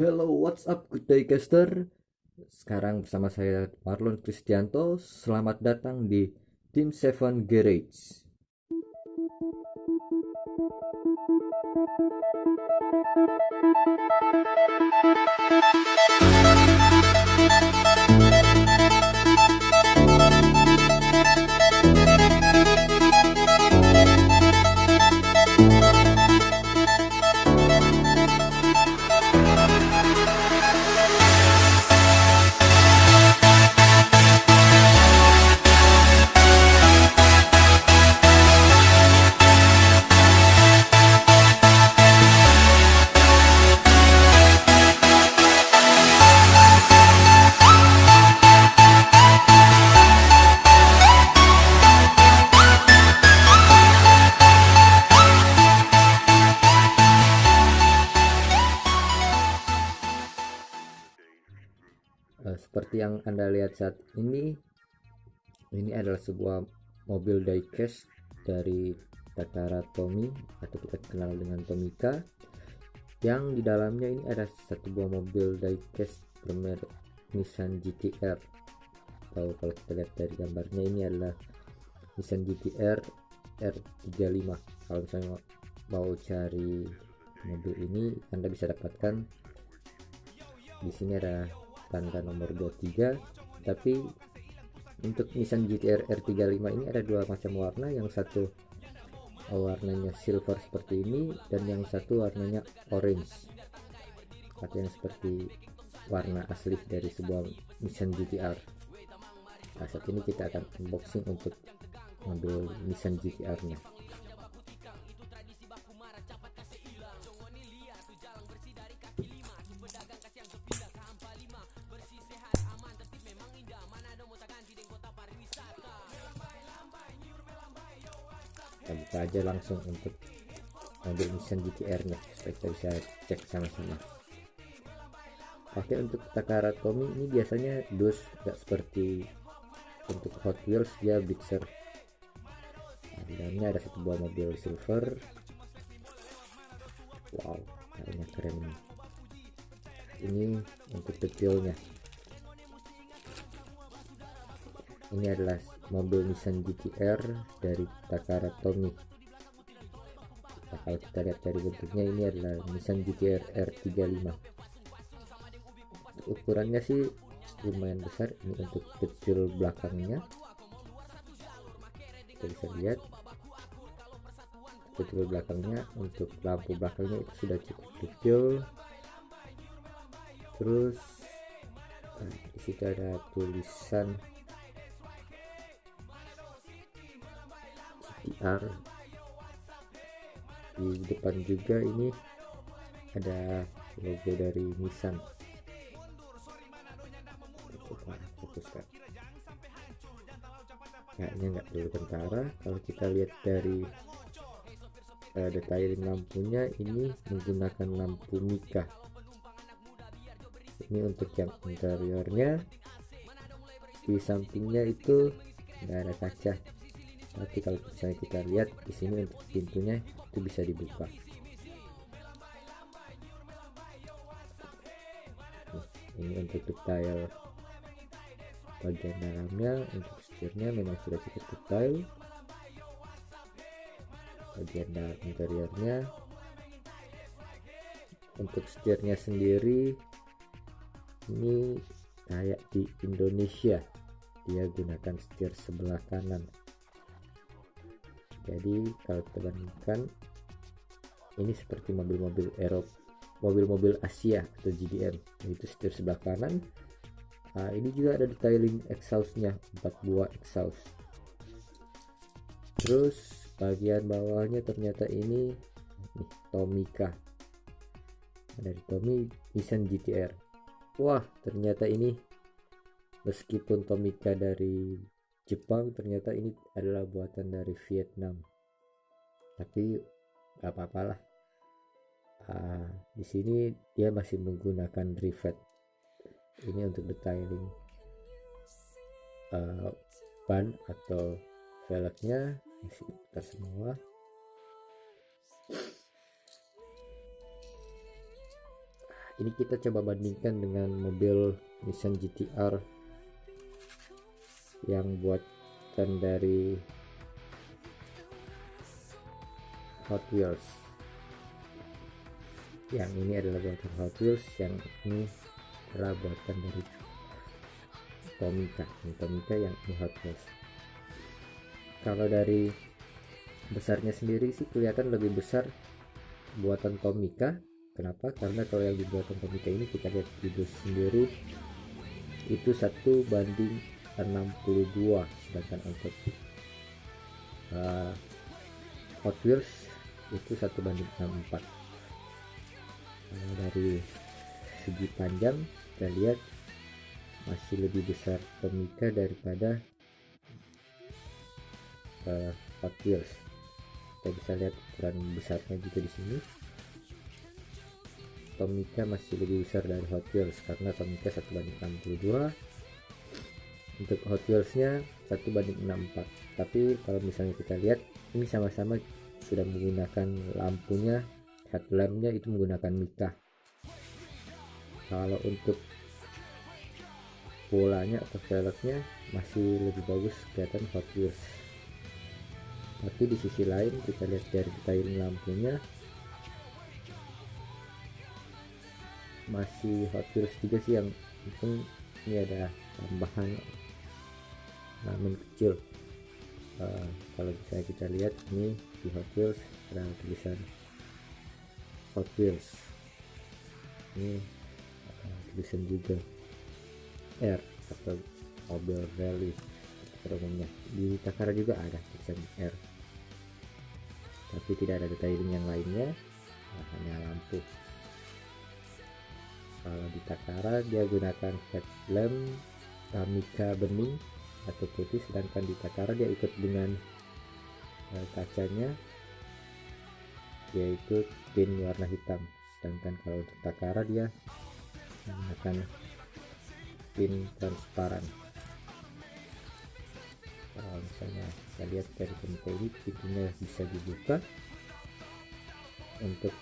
Hello, what's up, good day caster. Sekarang bersama saya Marlon Kristianto. Selamat datang di Team 7 Garage. Seperti yang Anda lihat saat ini adalah sebuah mobil diecast dari Takara Tomy atau kita kenal dengan Tomica, yang di dalamnya ini ada satu buah mobil diecast bermerek Nissan GT-R, atau kalau kita lihat dari gambarnya ini adalah Nissan GT-R R35. Kalau misalnya mau cari mobil ini, Anda bisa dapatkan di sini, ada tanda nomor 23. Tapi untuk Nissan GT-R R35 ini ada dua macam warna, yang satu warnanya silver seperti ini dan yang satu warnanya orange, artinya seperti warna asli dari sebuah Nissan GT-R. Nah, saat ini kita akan unboxing untuk mobil Nissan GT-R nya. Kita buka aja langsung untuk mobil Nissan GT-R nya supaya kita bisa cek sama-sama. Oke, untuk Takara Tomy ini biasanya dus, tidak seperti untuk Hot Wheels, dia Bigster. Nah, di dalamnya ada satu buah mobil silver. Wow, kayaknya keren nih. Ini untuk detailnya, ini adalah mobil Nissan GT-R dari Takara Tomy. Nah, kalau kita lihat dari bentuknya, ini adalah Nissan GT-R R35. Ukurannya sih lumayan besar. Ini untuk detail belakangnya, kita bisa lihat detail belakangnya. Untuk lampu belakangnya itu sudah cukup detail. Terus di situ ada tulisan GT-R. Di depan juga ini ada logo dari Nissan. Coba fokuskan, kayaknya nggak perlu tentara. Kalau kita lihat dari detailing lampunya, ini menggunakan lampu Mica. Ini untuk yang interiornya. Di sampingnya itu nggak ada kaca, tapi kalau misalnya kita lihat di sini untuk pintunya itu bisa dibuka. Ini untuk detail bagian dalamnya. Untuk setirnya memang sudah cukup detail. Bagian dalam interiornya, untuk setirnya sendiri ini kayak di Indonesia, dia gunakan setir sebelah kanan. Jadi kalau kita bandingkan, ini seperti mobil-mobil Eropa, mobil-mobil Asia atau GDM, yaitu setir sebelah kanan. Ini juga ada detailing exhaustnya, 4 buah exhaust. Terus bagian bawahnya ternyata ini Tomica, dari Tomy Nissan GT-R. Wah, ternyata ini meskipun Tomica dari Jepang, ternyata ini adalah buatan dari Vietnam. Tapi gak apa-apa lah. Di sini dia masih menggunakan rivet. Ini untuk detailing ban atau velgnya masih diputar semua. Ini kita coba bandingkan dengan mobil Nissan GT-R yang buatan dari Hot Wheels. Yang ini adalah buatan Hot Wheels, yang ini adalah buatan dari Tomica yang ini Hot Wheels. Kalau dari besarnya sendiri sih kelihatan lebih besar buatan Tomica. Kenapa? Karena kalau yang dibuatan Tomica ini kita lihat video sendiri itu 1:62, sedangkan untuk Hot Wheels itu 1:64. Dari segi panjang kita lihat masih lebih besar Tomica daripada Hot Wheels. Kita bisa lihat ukuran besarnya juga di sini. Tomica masih lebih besar dari Hot Wheels karena Tomica 1:62. Untuk Hot Wheels-nya 1:64. Tapi kalau misalnya kita lihat ini sama-sama sudah menggunakan lampunya, headlampnya itu menggunakan mica. Kalau untuk polanya atau velgnya masih lebih bagus kelihatan Hot Wheels. Tapi di sisi lain kita lihat dari detailing lampunya masih Hot Wheels juga sih, yang penting ini ada tambahan namun kecil. Kalau bisa kita lihat ini di Hot Wheels ada tulisan Hot Wheels, ini tulisan juga R atau mobil rally pada umumnya. Di Takara juga ada tulisan R, tapi tidak ada detailing yang lainnya, hanya lampu. Kalau di Takara dia gunakan headlamp mica bening atau putih, sedangkan di Takara dia ikut dengan kacanya yaitu tint warna hitam. Sedangkan kalau untuk Takara dia menggunakan tint transparan. Kalau misalnya kita lihat dari Tomica ini pintunya bisa dibuka. Untuk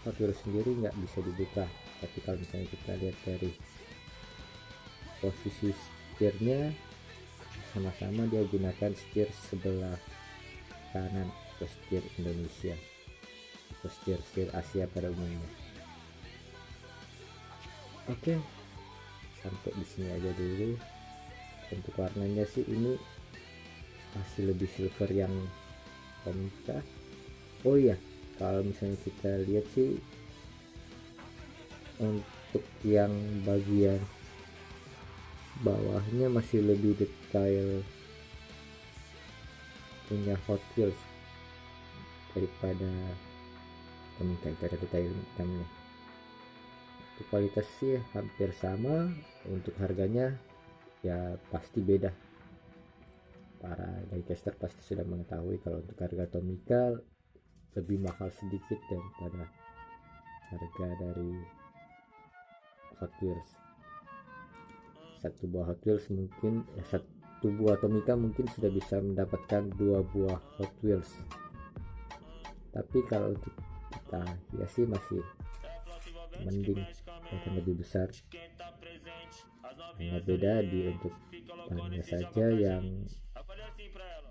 Hot Wheels sendiri nggak bisa dibuka, tapi kalau misalnya kita lihat dari posisi setirnya sama-sama dia gunakan setir sebelah kanan atau setir Indonesia atau setir Asia pada umumnya. Oke, sampai di sini aja dulu. Untuk warnanya sih ini masih lebih silver yang Tomica. Oh iya, kalau misalnya kita lihat sih untuk yang bagian bawahnya masih lebih detail punya Hot Wheels daripada Tomica. Itu ada detail hitamnya. Untuk kualitas sih hampir sama, untuk harganya ya pasti beda. Para diecaster pasti sudah mengetahui kalau untuk harga Tomica lebih mahal sedikit daripada harga dari Hot Wheels. Satu buah Hot Wheels mungkin satu buah Tomica mungkin sudah bisa mendapatkan 2 buah Hot Wheels. Tapi kalau untuk kita ya sih masih mending akan lebih besar. Hanya beda di untuk bannya saja yang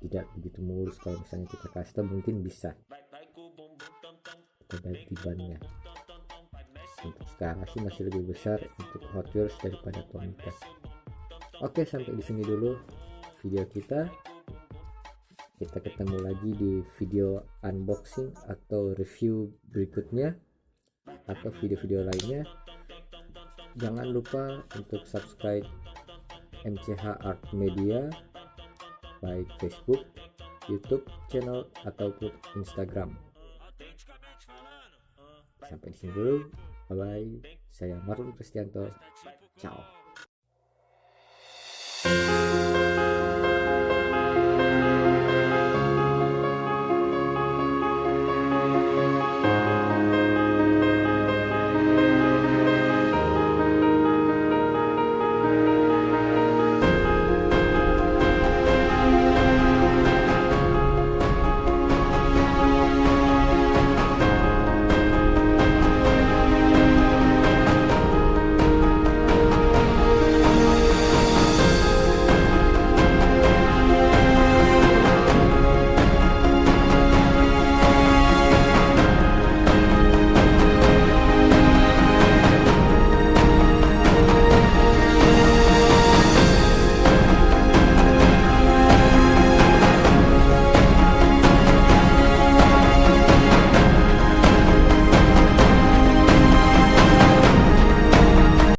tidak begitu mulus. Kalau misalnya kita custom mungkin bisa kita ganti bannya. Untuk sekarang sih masih lebih besar untuk Hot Wheels daripada Tomica. Oke, sampai di sini dulu video kita. Kita ketemu lagi di video unboxing atau review berikutnya atau video-video lainnya. Jangan lupa untuk subscribe MCH Art Media baik Facebook, YouTube channel ataupun Instagram. Sampai di sini dulu. Bye bye. Saya Marlon Kristianto. Ciao.